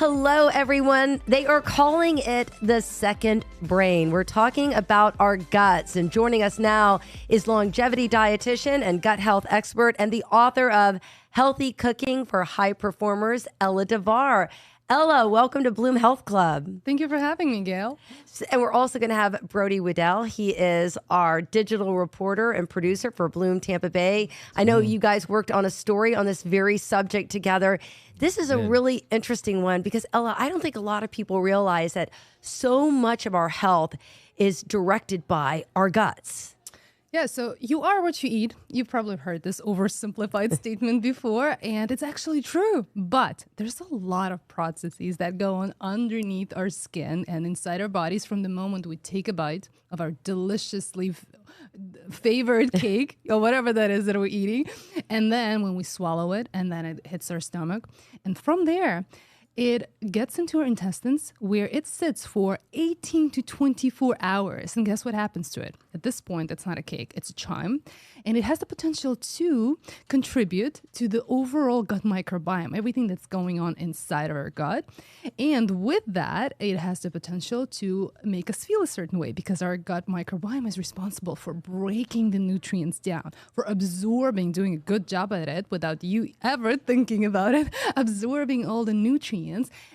Hello, everyone. They are calling it the second brain. We're talking about our guts. And joining us now is longevity dietitian and gut health expert and the author of Healthy Cooking for High Performers, Ella Davar. Ella, welcome to Bloom Health Club. Thank you for having me, Gail. And we're also going to have Brody Waddell. He is our digital reporter and producer for Bloom Tampa Bay. I know you guys worked on a story on this very subject together. This is a really interesting one because, Ella, I don't think a lot of people realize that so much of our health is directed by our guts. Yeah, so you are what you eat. You've probably heard this oversimplified statement before, and it's actually true. But there's a lot of processes that go on underneath our skin and inside our bodies from the moment we take a bite of our deliciously favored cake or whatever that is that we're eating. And then when we swallow it, and then it hits our stomach. And from there, it gets into our intestines where it sits for 18 to 24 hours. And guess what happens to it? At this point, it's not a cake, it's a chime. And it has the potential to contribute to the overall gut microbiome, everything that's going on inside of our gut. And with that, it has the potential to make us feel a certain way because our gut microbiome is responsible for breaking the nutrients down, for absorbing, doing a good job at it without you ever thinking about it, absorbing all the nutrients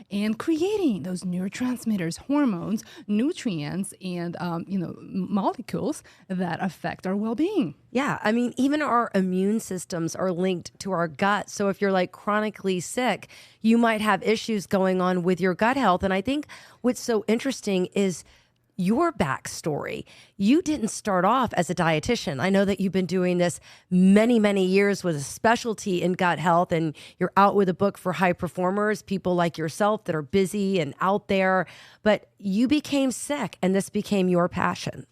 and creating those neurotransmitters, hormones, nutrients, and molecules that affect our well-being. Yeah, I mean, even our immune systems are linked to our gut. So if you're like chronically sick, you might have issues going on with your gut health. And I think what's so interesting is your backstory. You didn't start off as a dietitian. I know that you've been doing this many, many years with a specialty in gut health, and you're out with a book for high performers, people like yourself that are busy and out there. But you became sick, and this became your passion.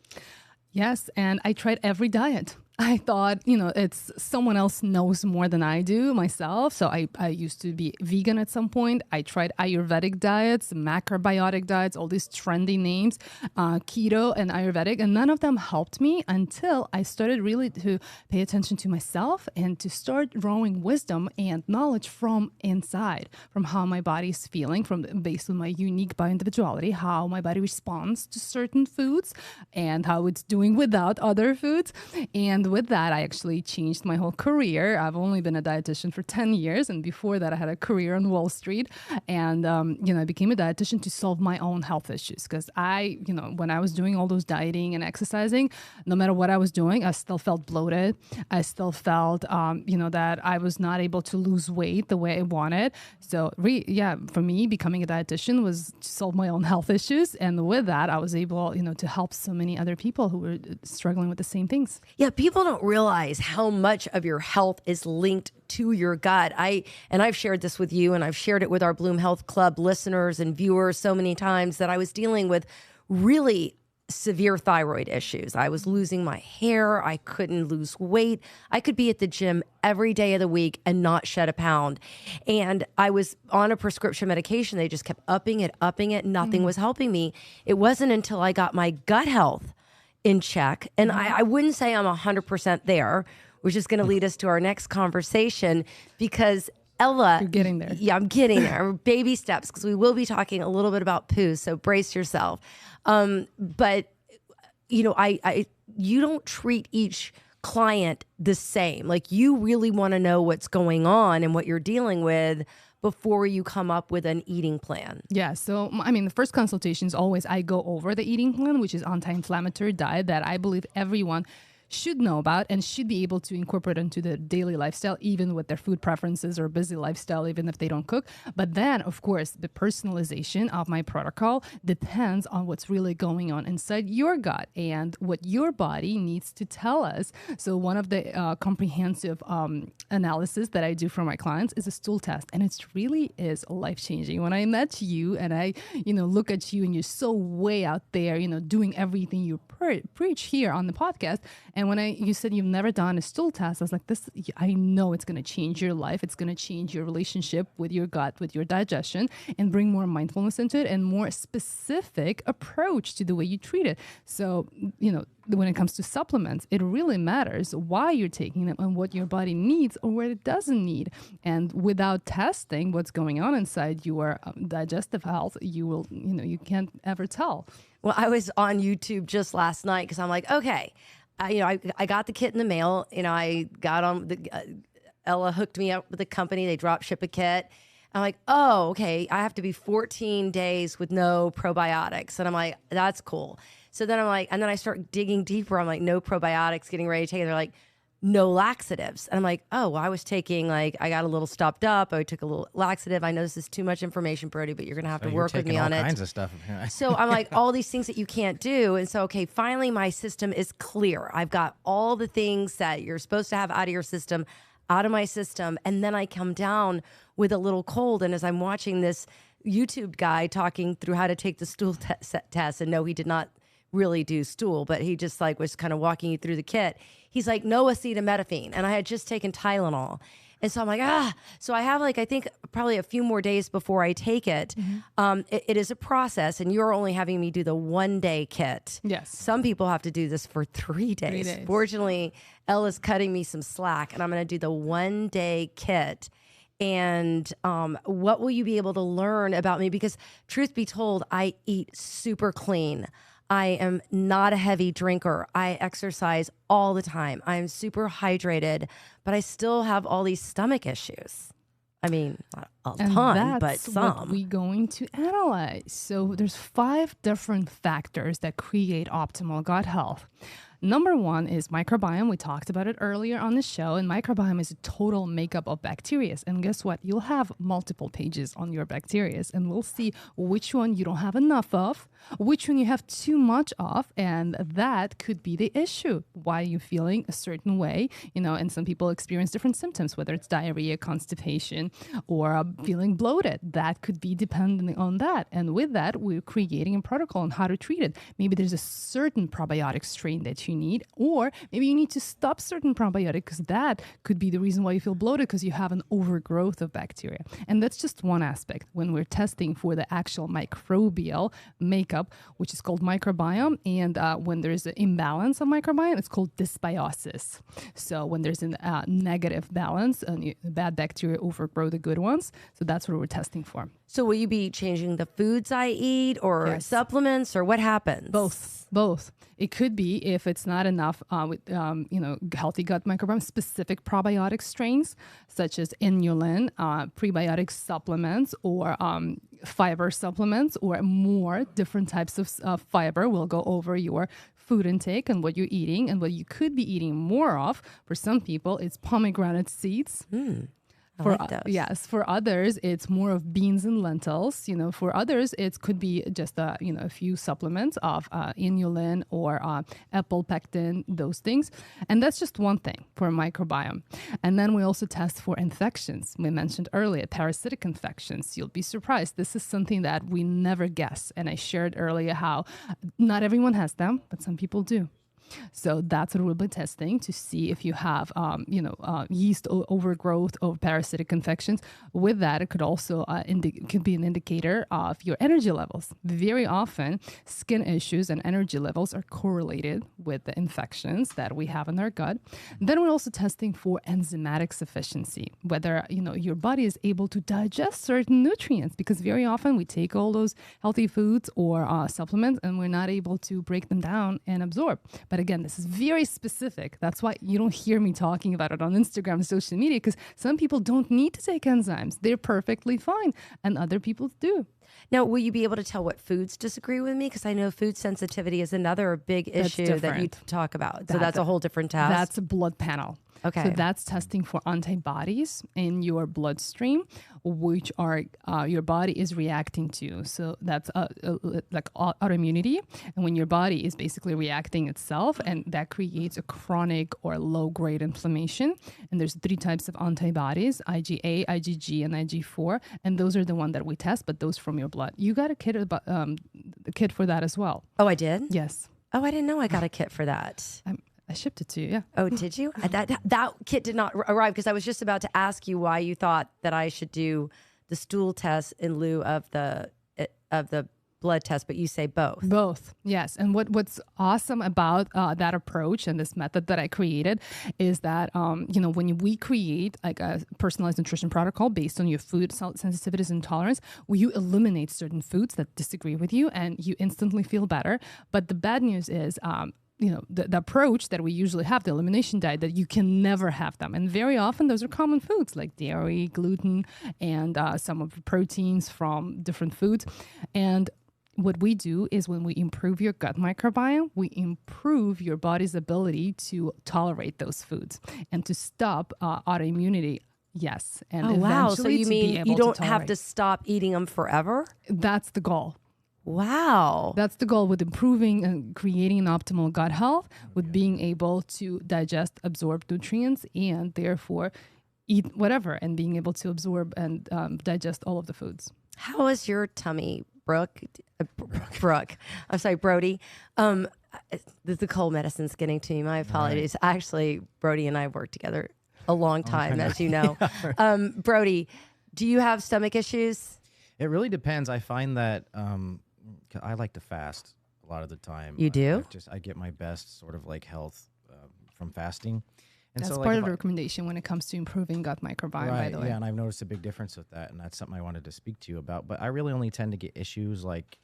Yes, and I tried every diet. I thought, it's someone else knows more than I do myself. So I used to be vegan at some point. I tried Ayurvedic diets, macrobiotic diets, all these trendy names, keto and Ayurvedic, and none of them helped me until I started really to pay attention to myself and to start drawing wisdom and knowledge from inside, from how my body's feeling, based on my unique bioindividuality, how my body responds to certain foods and how it's doing without other foods. And with that, I actually changed my whole career. I've only been a dietitian for 10 years. And before that, I had a career on Wall Street. And, I became a dietitian to solve my own health issues. Because when I was doing all those dieting and exercising, no matter what I was doing, I still felt bloated. I still felt, that I was not able to lose weight the way I wanted. So, for me, becoming a dietitian was to solve my own health issues. And with that, I was able, to help so many other people who were struggling with the same things. Yeah, people don't realize how much of your health is linked to your gut. I've shared this with you, and I've shared it with our Bloom Health Club listeners and viewers so many times that I was dealing with really severe thyroid issues. I was losing my hair. I couldn't lose weight. I could be at the gym every day of the week and not shed a pound. And I was on a prescription medication. They just kept upping it. Nothing was helping me. It wasn't until I got my gut health in check. And I wouldn't say I'm 100% there, which is going to lead us to our next conversation because Ella. You're getting there. Yeah, I'm getting there. Baby steps, because we will be talking a little bit about poo, so brace yourself. But, you don't treat each client the same. Like, you really want to know what's going on and what you're dealing with before you come up with an eating plan. Yeah. So, the first consultation is always I go over the eating plan, which is anti-inflammatory diet that I believe everyone should know about and should be able to incorporate into their daily lifestyle, even with their food preferences or busy lifestyle, even if they don't cook. But then, of course, the personalization of my protocol depends on what's really going on inside your gut and what your body needs to tell us. So one of the comprehensive analysis that I do for my clients is a stool test. And it really is life-changing. When I met you and I, look at you and you're so way out there, doing everything you preach here on the podcast. And when you said you've never done a stool test, I was like, I know it's going to change your life. It's going to change your relationship with your gut, with your digestion, and bring more mindfulness into it and more specific approach to the way you treat it. So, when it comes to supplements, it really matters why you're taking them and what your body needs or what it doesn't need. And without testing what's going on inside your digestive health, you can't ever tell. Well, I was on YouTube just last night because I'm like, okay, I got the kit in the mail. I got on Ella hooked me up with the company. They drop ship a kit. I'm like, oh, okay. I have to be 14 days with no probiotics. And I'm like, that's cool. So then I'm like, and then I start digging deeper. I'm like, no probiotics, getting ready to take it. They're like, no laxatives. And I'm like, oh, well, I was taking I got a little stopped up. I took a little laxative. I know this is too much information, Brody, but you're going to have to work with me on it. All kinds of stuff. So I'm like, all these things that you can't do. And so, okay, finally my system is clear. I've got all the things that you're supposed to have out of your system, out of my system. And then I come down with a little cold. And as I'm watching this YouTube guy talking through how to take the stool test, and no, he did not really do stool, but he just was kind of walking you through the kit. He's like, no acetaminophen. And I had just taken Tylenol. And so I'm like, So I have I think probably a few more days before I take it. Mm-hmm. It is a process, and you're only having me do the 1-day kit. Yes. Some people have to do this for 3 days. 3 days. Fortunately, Ella's cutting me some slack, and I'm going to do the 1-day kit. And what will you be able to learn about me? Because truth be told, I eat super clean. I am not a heavy drinker. I exercise all the time. I'm super hydrated, but I still have all these stomach issues. I mean, not a ton, but some. That's what we're going to analyze. So there's 5 different factors that create optimal gut health. Number 1 is microbiome. We talked about it earlier on the show, and microbiome is a total makeup of bacteria. And guess what? You'll have multiple pages on your bacteria, and we'll see which one you don't have enough of, which one you have too much of, and that could be the issue. Why are you feeling a certain way? And some people experience different symptoms, whether it's diarrhea, constipation, or feeling bloated. That could be dependent on that. And with that, we're creating a protocol on how to treat it. Maybe there's a certain probiotic strain that you need, or maybe you need to stop certain probiotic because that could be the reason why you feel bloated, because you have an overgrowth of bacteria. And that's just one aspect when we're testing for the actual microbial makeup, which is called microbiome. And when there's an imbalance of microbiome, it's called dysbiosis. So when there's a negative balance, and bad bacteria overgrow the good ones. So that's what we're testing for. So will you be changing the foods I eat, or supplements, or what happens? Both. It could be if it's not enough with healthy gut microbiome, specific probiotic strains such as inulin, prebiotic supplements, or fiber supplements, or more different types of fiber. We'll go over your food intake and what you're eating and what you could be eating more of. For some people, it's pomegranate seeds. Yes, for others, it's more of beans and lentils. For others, it could be just a few supplements of inulin or apple pectin, those things. And that's just one thing for microbiome. And then we also test for infections. We mentioned earlier, parasitic infections. You'll be surprised. This is something that we never guess. And I shared earlier how not everyone has them, but some people do. So that's what we'll be testing to see if you have, yeast overgrowth or parasitic infections. With that, it could also could be an indicator of your energy levels. Very often, skin issues and energy levels are correlated with the infections that we have in our gut. Then we're also testing for enzymatic sufficiency, whether your body is able to digest certain nutrients, because very often we take all those healthy foods or supplements and we're not able to break them down and absorb. But again, this is very specific. That's why you don't hear me talking about it on Instagram and social media, because some people don't need to take enzymes. They're perfectly fine, and other people do. Now, will you be able to tell what foods disagree with me? Because I know food sensitivity is another big issue that you talk about. So that's a whole different test. That's a blood panel. Okay. So that's testing for antibodies in your bloodstream, which are your body is reacting to. So that's like autoimmunity. And when your body is basically reacting itself, and that creates a chronic or low-grade inflammation. And there's 3 types of antibodies, IgA, IgG, and IgG4. And those are the one that we test, but those from your blood. You got a kit kit for that as well. Oh, I did? Yes. Oh, I didn't know I got a kit for that. I shipped it to you. Yeah. Oh, did you? That kit did not arrive because I was just about to ask you why you thought that I should do the stool test in lieu of the blood test, but you say both. Both, yes. And what's awesome about that approach and this method that I created is that when we create like a personalized nutrition protocol based on your food sensitivities and tolerance, you eliminate certain foods that disagree with you, and you instantly feel better. But the bad news is, the approach that we usually have, the elimination diet, that you can never have them. And very often those are common foods like dairy, gluten, and some of the proteins from different foods. And what we do is when we improve your gut microbiome, we improve your body's ability to tolerate those foods and to stop autoimmunity. Yes. And oh, wow. So you to mean you don't have to stop eating them forever? That's the goal. Wow. That's the goal with improving and creating an optimal gut health, with being able to digest, absorb nutrients, and therefore eat whatever, and being able to absorb and digest all of the foods. How is your tummy, Brooke? Brooke. I'm sorry, Brody. The cold medicine's getting to me. My apologies. Right. Actually, Brody and I have worked together a long time, as you know. Brody, do you have stomach issues? It really depends. I find that I like to fast a lot of the time. You do? I get my best sort of like health from fasting. And that's so, part of the recommendation when it comes to improving gut microbiome, by the way. Yeah, and I've noticed a big difference with that, and that's something I wanted to speak to you about. But I really only tend to get issues like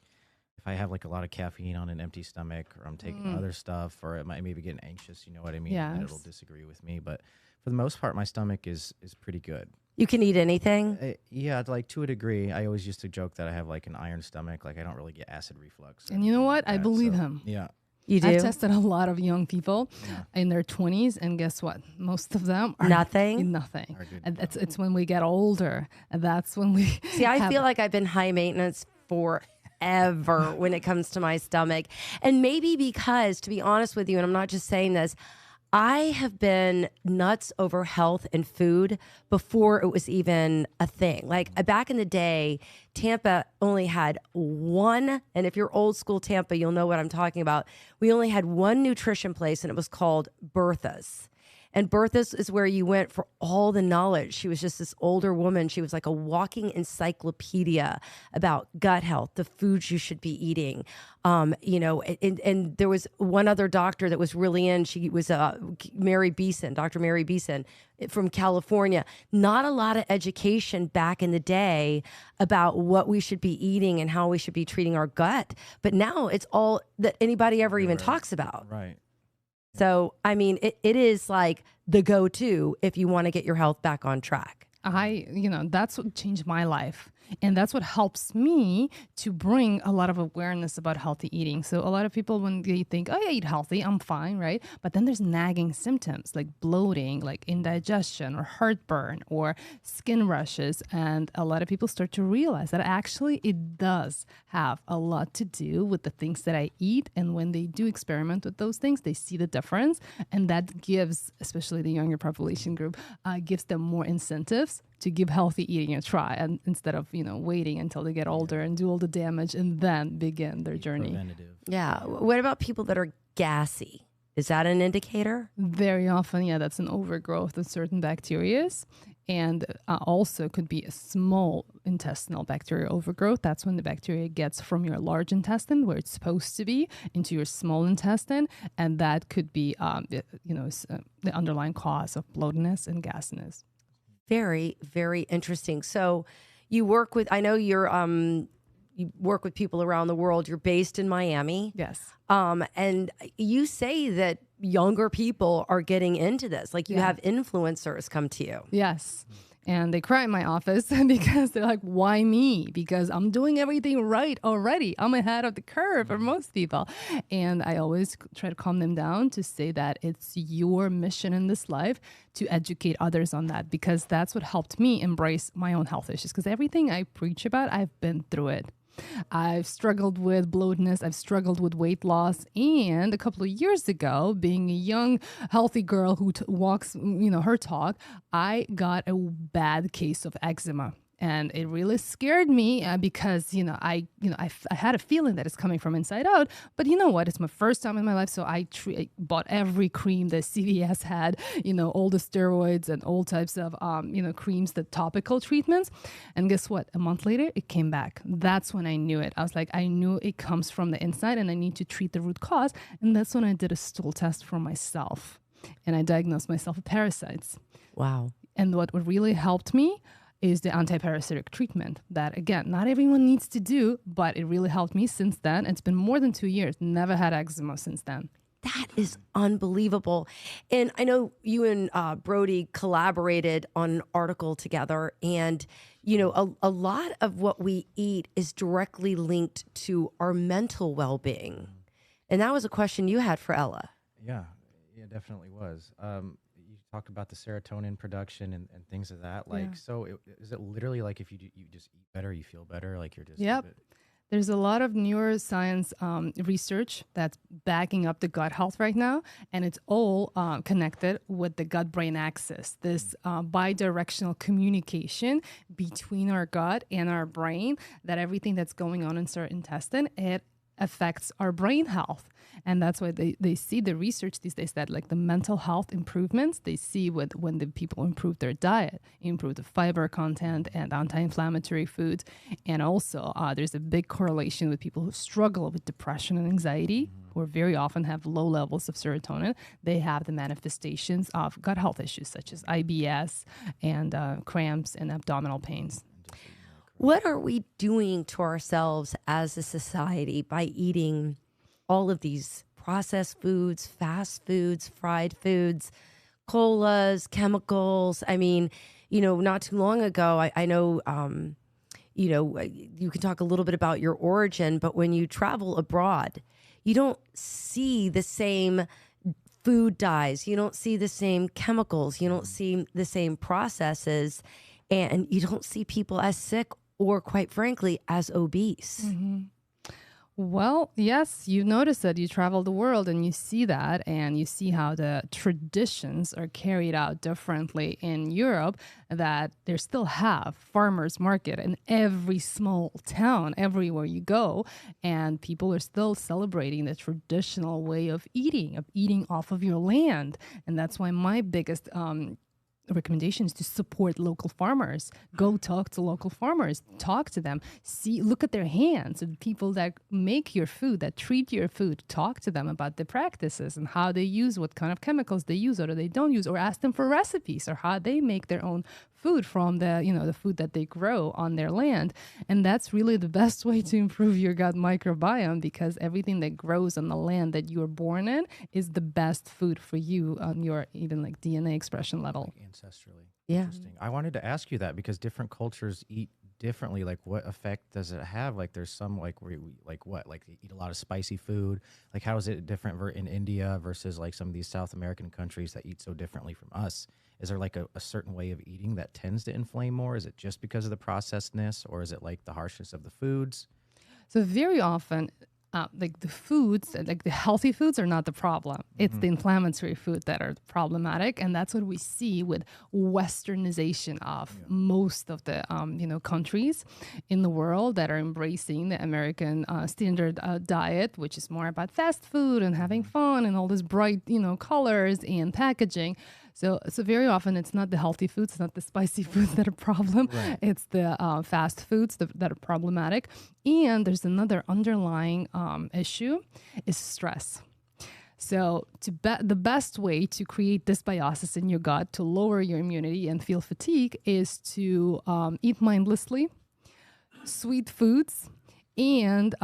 if I have like a lot of caffeine on an empty stomach, or I'm taking other stuff, or it might maybe getting anxious, you know what I mean? Yes. And it'll disagree with me. But for the most part, my stomach is pretty good. You can eat anything? Yeah, like to a degree. I always used to joke that I have like an iron stomach, like I don't really get acid reflux. And you know what? I believe him. Yeah. You do? I've tested a lot of young people in their 20s, and guess what? Most of them are nothing. And it's when we get older, and that's when we see. I feel like I've been high maintenance forever when it comes to my stomach, and maybe because, to be honest with you, and I'm not just saying this, I have been nuts over health and food before it was even a thing. Like back in the day, Tampa only had one, and if you're old school Tampa, you'll know what I'm talking about. We only had one nutrition place, and it was called Bertha's. And Bertha's is where you went for all the knowledge. She was just this older woman. She was like a walking encyclopedia about gut health, the foods you should be eating. And there was one other doctor that was really in. She was Mary Beeson, Dr. Mary Beeson from California. Not a lot of education back in the day about what we should be eating and how we should be treating our gut. But now it's all that anybody ever even talks about. Right. So, I mean, it is like the go-to if you want to get your health back on track. That's what changed my life. And that's what helps me to bring a lot of awareness about healthy eating. So a lot of people, when they think, oh, I eat healthy, I'm fine, right? But then there's nagging symptoms like bloating, like indigestion or heartburn or skin rashes. And a lot of people start to realize that actually it does have a lot to do with the things that I eat. And when they do experiment with those things, they see the difference. And that gives, especially the younger population group, gives them more incentives to give healthy eating a try, and instead of waiting until they get older and do all the damage and then begin their journey. Preventative. Yeah. What about people that are gassy? Is that an indicator? Very often, yeah, that's an overgrowth of certain bacteria, and also could be a small intestinal bacterial overgrowth. That's when the bacteria gets from your large intestine, where it's supposed to be, into your small intestine, and that could be, the underlying cause of bloatedness and gassiness. Very, very interesting. So you work with, I know you work with people around the world. You're based in Miami. Yes. And you say that younger people are getting into this. Like you have influencers come to you. Yes. And they cry in my office because they're like, why me? Because I'm doing everything right already. I'm ahead of the curve for most people. And I always try to calm them down to say that it's your mission in this life to educate others on that, because that's what helped me embrace my own health issues. Because everything I preach about, I've been through it. I've struggled with bloatedness. I've struggled with weight loss. And a couple of years ago, being a young, healthy girl who walks, her talk, I got a bad case of eczema. And it really scared me because, I had a feeling that it's coming from inside out. But you know what? It's my first time in my life. So I bought every cream that CVS had, all the steroids and all types of, creams, the topical treatments. And guess what? A month later, it came back. That's when I knew it. I was like, I knew it comes from the inside and I need to treat the root cause. And that's when I did a stool test for myself. And I diagnosed myself with parasites. Wow. And what really helped me is the antiparasitic treatment that, again, not everyone needs to do, but it really helped me since then. It's been more than 2 years. Never had eczema since then. That is unbelievable. And I know you and Brody collaborated on an article together. And, a lot of what we eat is directly linked to our mental well-being. And that was a question you had for Ella. Yeah, it definitely was. You talked about the serotonin production and things of that. Like, so is it literally like if you just eat better, you feel better? Like you're just Yep. There's a lot of neuroscience research that's backing up the gut health right now, and it's all connected with the gut-brain axis, this bidirectional communication between our gut and our brain, that everything that's going on in our intestine, it affects our brain health. And that's why they see the research these days that like the mental health improvements they see when the people improve their diet, improve the fiber content and anti-inflammatory foods. And also there's a big correlation with people who struggle with depression and anxiety, who very often have low levels of serotonin. They have the manifestations of gut health issues such as IBS and cramps and abdominal pains. What are we doing to ourselves as a society by eating all of these processed foods, fast foods, fried foods, colas, chemicals? I mean, not too long ago, I know, you can talk a little bit about your origin, but when you travel abroad, you don't see the same food dyes. You don't see the same chemicals. You don't see the same processes. And you don't see people as sick or, quite frankly, as obese. Mm-hmm. Well, yes, you notice that you travel the world and you see that, and you see how the traditions are carried out differently in Europe, that they still have farmers market in every small town, everywhere you go, and people are still celebrating the traditional way of eating off of your land. And that's why my biggest recommendations to support local farmers. Go talk to local farmers, talk to them, look at their hands, and people that make your food, that treat your food, talk to them about the practices and how they use, what kind of chemicals they use or they don't use, or ask them for recipes or how they make their own food from the food that they grow on their land. And that's really the best way to improve your gut microbiome, because everything that grows on the land that you were born in is the best food for you on your even like DNA expression level. Like ancestrally. Yeah. Interesting. I wanted to ask you that because different cultures eat differently. Like what effect does it have? Like there's some like where we like they eat a lot of spicy food. Like how is it different in India versus like some of these South American countries that eat so differently from us? Is there like a certain way of eating that tends to inflame more? Is it just because of the processedness, or is it like the harshness of the foods? So very often, like the foods, like the healthy foods are not the problem. It's the inflammatory food that are problematic. And that's what we see with westernization of most of the, countries in the world that are embracing the American standard diet, which is more about fast food and having fun and all this bright, colors and packaging. So very often it's not the healthy foods, it's not the spicy foods that are problem. Right. It's the fast foods that are problematic. And there's another underlying issue is stress. So the best way to create dysbiosis in your gut, to lower your immunity and feel fatigue, is to eat mindlessly, sweet foods, and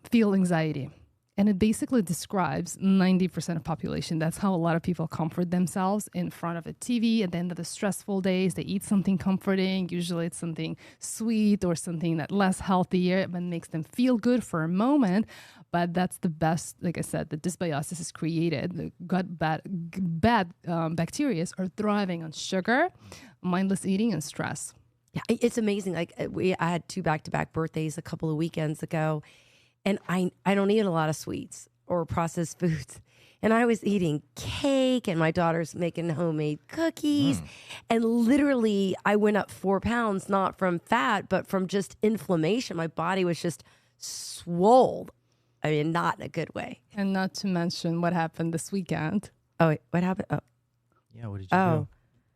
feel anxiety. And it basically describes 90% of population. That's how a lot of people comfort themselves in front of a TV at the end of the stressful days. They eat something comforting. Usually it's something sweet or something that less healthier, but makes them feel good for a moment. But that's the best, like I said, the dysbiosis is created. The gut bad bacteria are thriving on sugar, mindless eating, and stress. Yeah, it's amazing. Like I had 2 back-to-back birthdays a couple of weekends ago, and I don't eat a lot of sweets or processed foods. and I was eating cake, and my daughter's making homemade cookies. And literally, I went up 4 pounds, not from fat, but from just inflammation. My body was just swole. I mean, not in a good way. And not to mention what happened this weekend. Oh, wait, what happened? Oh, Yeah, what did you do?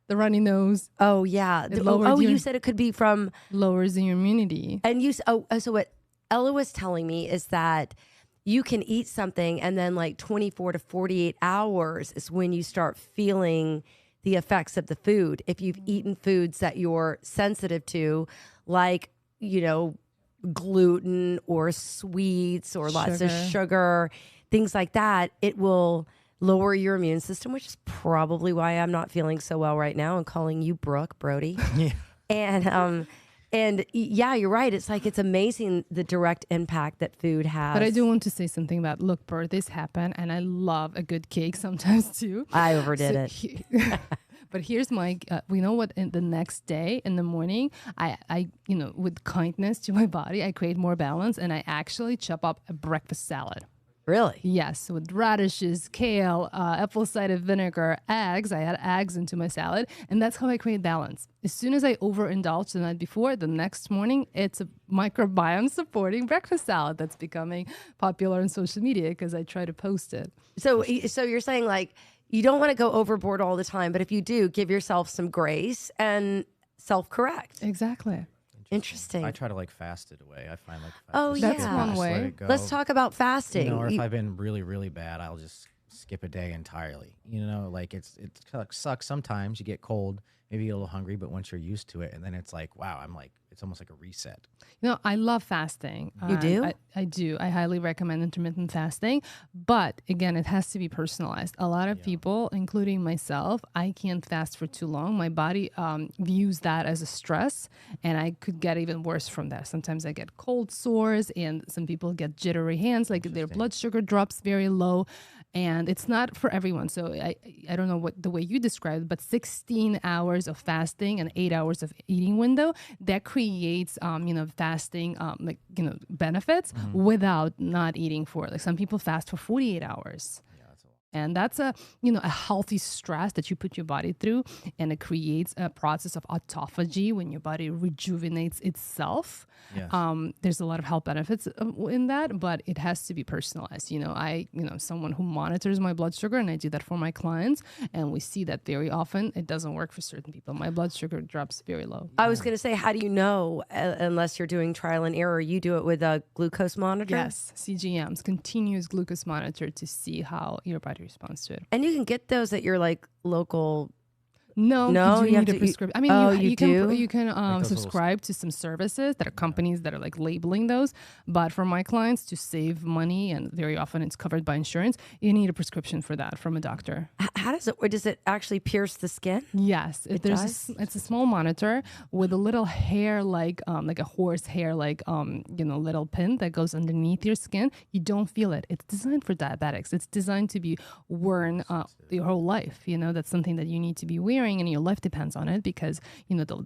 The runny nose oh yeah. lowered your- You said it could be from, lowers your immunity. and so what Ella was telling me is that you can eat something, and then like 24 to 48 hours is when you start feeling the effects of the food. If you've eaten foods that you're sensitive to, like, gluten or sweets or lots of sugar, things like that, it will lower your immune system, which is probably why I'm not feeling so well right now and calling you Brooke, Brody. Yeah. And yeah, you're right. It's like, it's amazing the direct impact that food has. But I do want to say something about, look, birthdays happen, and I love a good cake sometimes too. I overdid it. But here's my, you know what, in the next day in the morning, I with kindness to my body, I create more balance, and I actually chop up a breakfast salad. Really? Yes, with radishes, kale, apple cider vinegar, eggs. I add eggs into my salad, and that's how I create balance. As soon as I overindulge the night before, the next morning, it's a microbiome supporting breakfast salad that's becoming popular on social media because I try to post it. So you're saying, like, you don't want to go overboard all the time, but if you do, give yourself some grace and self-correct. Exactly. Interesting. I try to fast it away. I find Oh, just yeah. skip it, That's one just let way. it go. Let's talk about fasting. Or if I've been really, really bad, I'll just skip a day entirely. Like it sucks sometimes. You get cold, maybe you get a little hungry, but once you're used to it, and then it's like, wow, it's almost like a reset. I love fasting. You do? I do. I highly recommend intermittent fasting. But again, it has to be personalized. A lot of people, including myself, I can't fast for too long. My body views that as a stress, and I could get even worse from that. Sometimes I get cold sores, and some people get jittery hands, like their blood sugar drops very low. And it's not for everyone. So I don't know what the way you described it, but 16 hours of fasting and 8 hours of eating window, that creates, fasting, benefits without not eating for, like, some people fast for 48 hours. And that's a healthy stress that you put your body through, and it creates a process of autophagy when your body rejuvenates itself. Yes. There's a lot of health benefits in that, but it has to be personalized. Someone who monitors my blood sugar, and I do that for my clients, and we see that very often it doesn't work for certain people. My blood sugar drops very low. I was going to say, how do you know, unless you're doing trial and error? You do it with a glucose monitor? Yes, CGMs, continuous glucose monitor, to see how your body responds to it. And you can get those at your, like, local... No, No, you you have need a to- prescription. I mean, Oh, you you can do? you can those little- subscribe to some services that are companies that are like labeling those. But for my clients, to save money, and very often it's covered by insurance, you need a prescription for that from a doctor. How does it, or does it actually pierce the skin? Yes, does? it's a small monitor with a little hair like a horse hair, like little pin that goes underneath your skin. You don't feel it. It's designed for diabetics. It's designed to be worn your whole life. That's something that you need to be wearing, and your life depends on it, because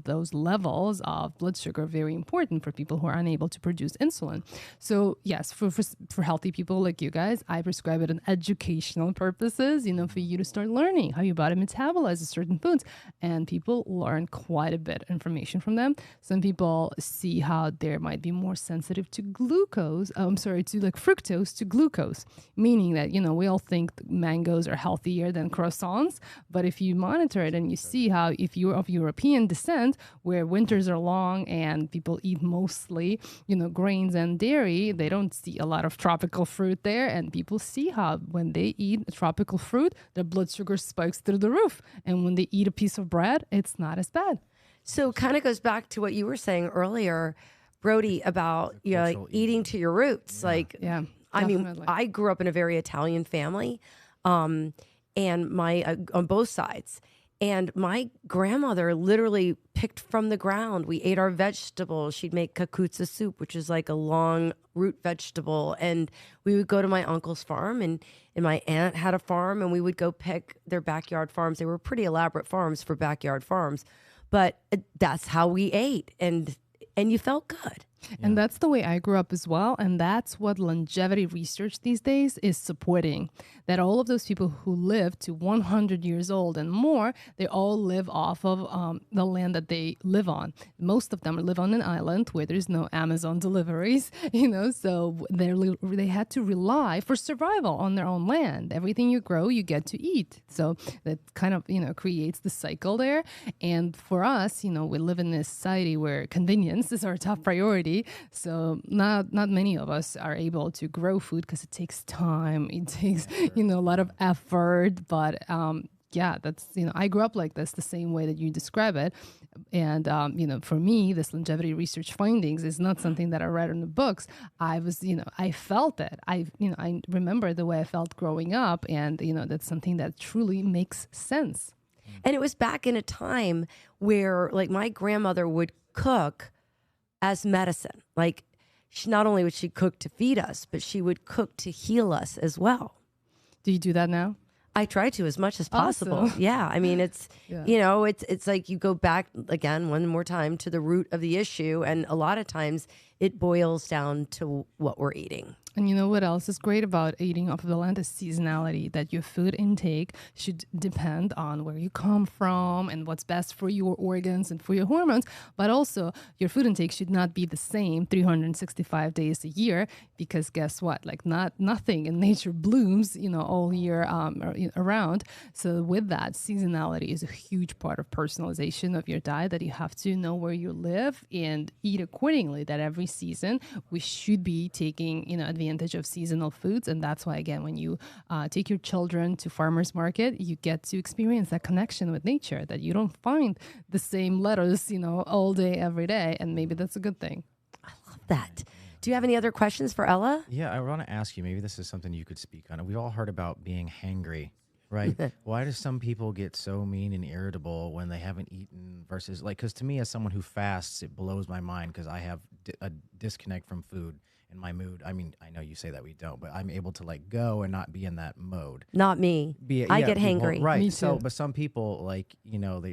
those levels of blood sugar are very important for people who are unable to produce insulin. So yes, for healthy people like you guys, I prescribe it on educational purposes, for you to start learning how your body metabolizes certain foods, and people learn quite a bit of information from them. Some people see how they might be more sensitive to fructose to glucose, meaning that we all think mangoes are healthier than croissants, but if you monitor it and you see how, if you're of European descent, where winters are long and people eat mostly, grains and dairy, they don't see a lot of tropical fruit there. And people see how when they eat tropical fruit, their blood sugar spikes through the roof. And when they eat a piece of bread, it's not as bad. So it kind of goes back to what you were saying earlier, Brody, about like cultural eating to your roots. Like, Yeah, I mean, definitely. I grew up in a very Italian family, and my on both sides. And my grandmother literally picked from the ground. We ate our vegetables. She'd make kakutsa soup, which is like a long root vegetable. And we would go to my uncle's farm, and my aunt had a farm, and we would go pick their backyard farms. They were pretty elaborate farms for backyard farms, but that's how we ate. And you felt good. And that's the way I grew up as well. And that's what longevity research these days is supporting. That all of those people who live to 100 years old and more, they all live off of the land that they live on. Most of them live on an island where there's no Amazon deliveries, so they had to rely for survival on their own land. Everything you grow, you get to eat. So that kind of, creates the cycle there. And for us, we live in this society where convenience is our top priority. So not many of us are able to grow food because it takes time. It takes, a lot of effort. But that's, I grew up like this, the same way that you describe it. And, for me, this longevity research findings is not something that I read in the books. I was, I felt it. I remember the way I felt growing up. And, that's something that truly makes sense. And it was back in a time where, like, my grandmother would cook as medicine. Like, not only would she cook to feed us, but she would cook to heal us as well. Do you do that now? I try to as much as possible. Awesome. Yeah. I mean, it's, it's like you go back again, one more time, to the root of the issue. And a lot of times it boils down to what we're eating. And you know what else is great about eating off of the land is seasonality, that your food intake should depend on where you come from and what's best for your organs and for your hormones. But also your food intake should not be the same 365 days a year, because guess what? Like nothing in nature blooms, all year around. So with that, seasonality is a huge part of personalization of your diet, that you have to know where you live and eat accordingly, that every season we should be taking, advantage of seasonal foods. And that's why, again, when you take your children to farmers market, you get to experience that connection with nature, that you don't find the same lettuce, all day, every day. And maybe that's a good thing. I love that. Do you have any other questions for Ella? Yeah, I want to ask you, maybe this is something you could speak on. We've all heard about being hangry, right? Why do some people get so mean and irritable when they haven't eaten versus, like, because to me, as someone who fasts, it blows my mind because I have a disconnect from food and my mood. I mean, I know you say that we don't, but I'm able to like go and not be in that mode. Not me. I get hangry. Right. Me So, too. but some people, like,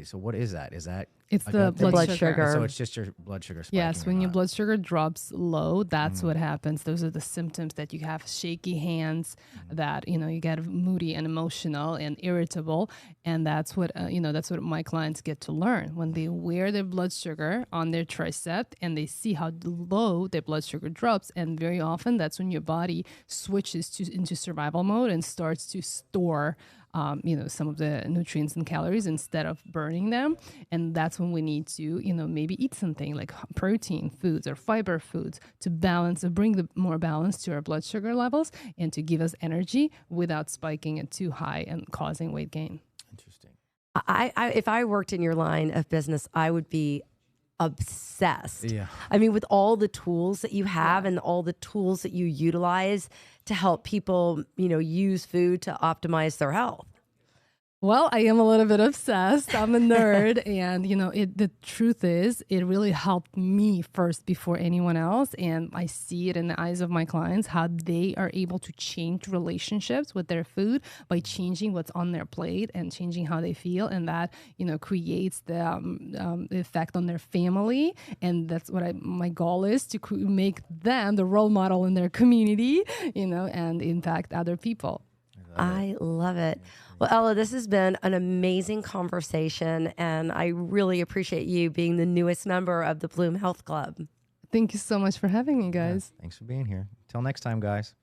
so what is that? Is that It's like the a blood blood sugar. sugar. So it's just your blood sugar spiking. Yes, or when your not? blood sugar drops low, that's what happens. Those are the symptoms, that you have shaky hands, that you get moody and emotional and irritable, and that's what that's what my clients get to learn when they wear their blood sugar on their tricep and they see how low their blood sugar drops. And very often, that's when your body switches into survival mode and starts to store some of the nutrients and calories instead of burning them. And that's when we need to, maybe eat something like protein foods or fiber foods to balance, to bring the more balance to our blood sugar levels and to give us energy without spiking it too high and causing weight gain. Interesting. I if I worked in your line of business, I would be obsessed. Yeah. I mean, with all the tools that you have and all the tools that you utilize to help people, use food to optimize their health. Well, I am a little bit obsessed. I'm a nerd. And, the truth is, it really helped me first before anyone else. And I see it in the eyes of my clients, how they are able to change relationships with their food by changing what's on their plate and changing how they feel. And that, creates the effect on their family. And that's what my goal is, to make them the role model in their community, and impact other people. I love it. Well, Ella, this has been an amazing conversation, and I really appreciate you being the newest member of the Bloom Health Club. Thank you so much for having me, guys. Yeah, thanks for being here. Till next time, guys.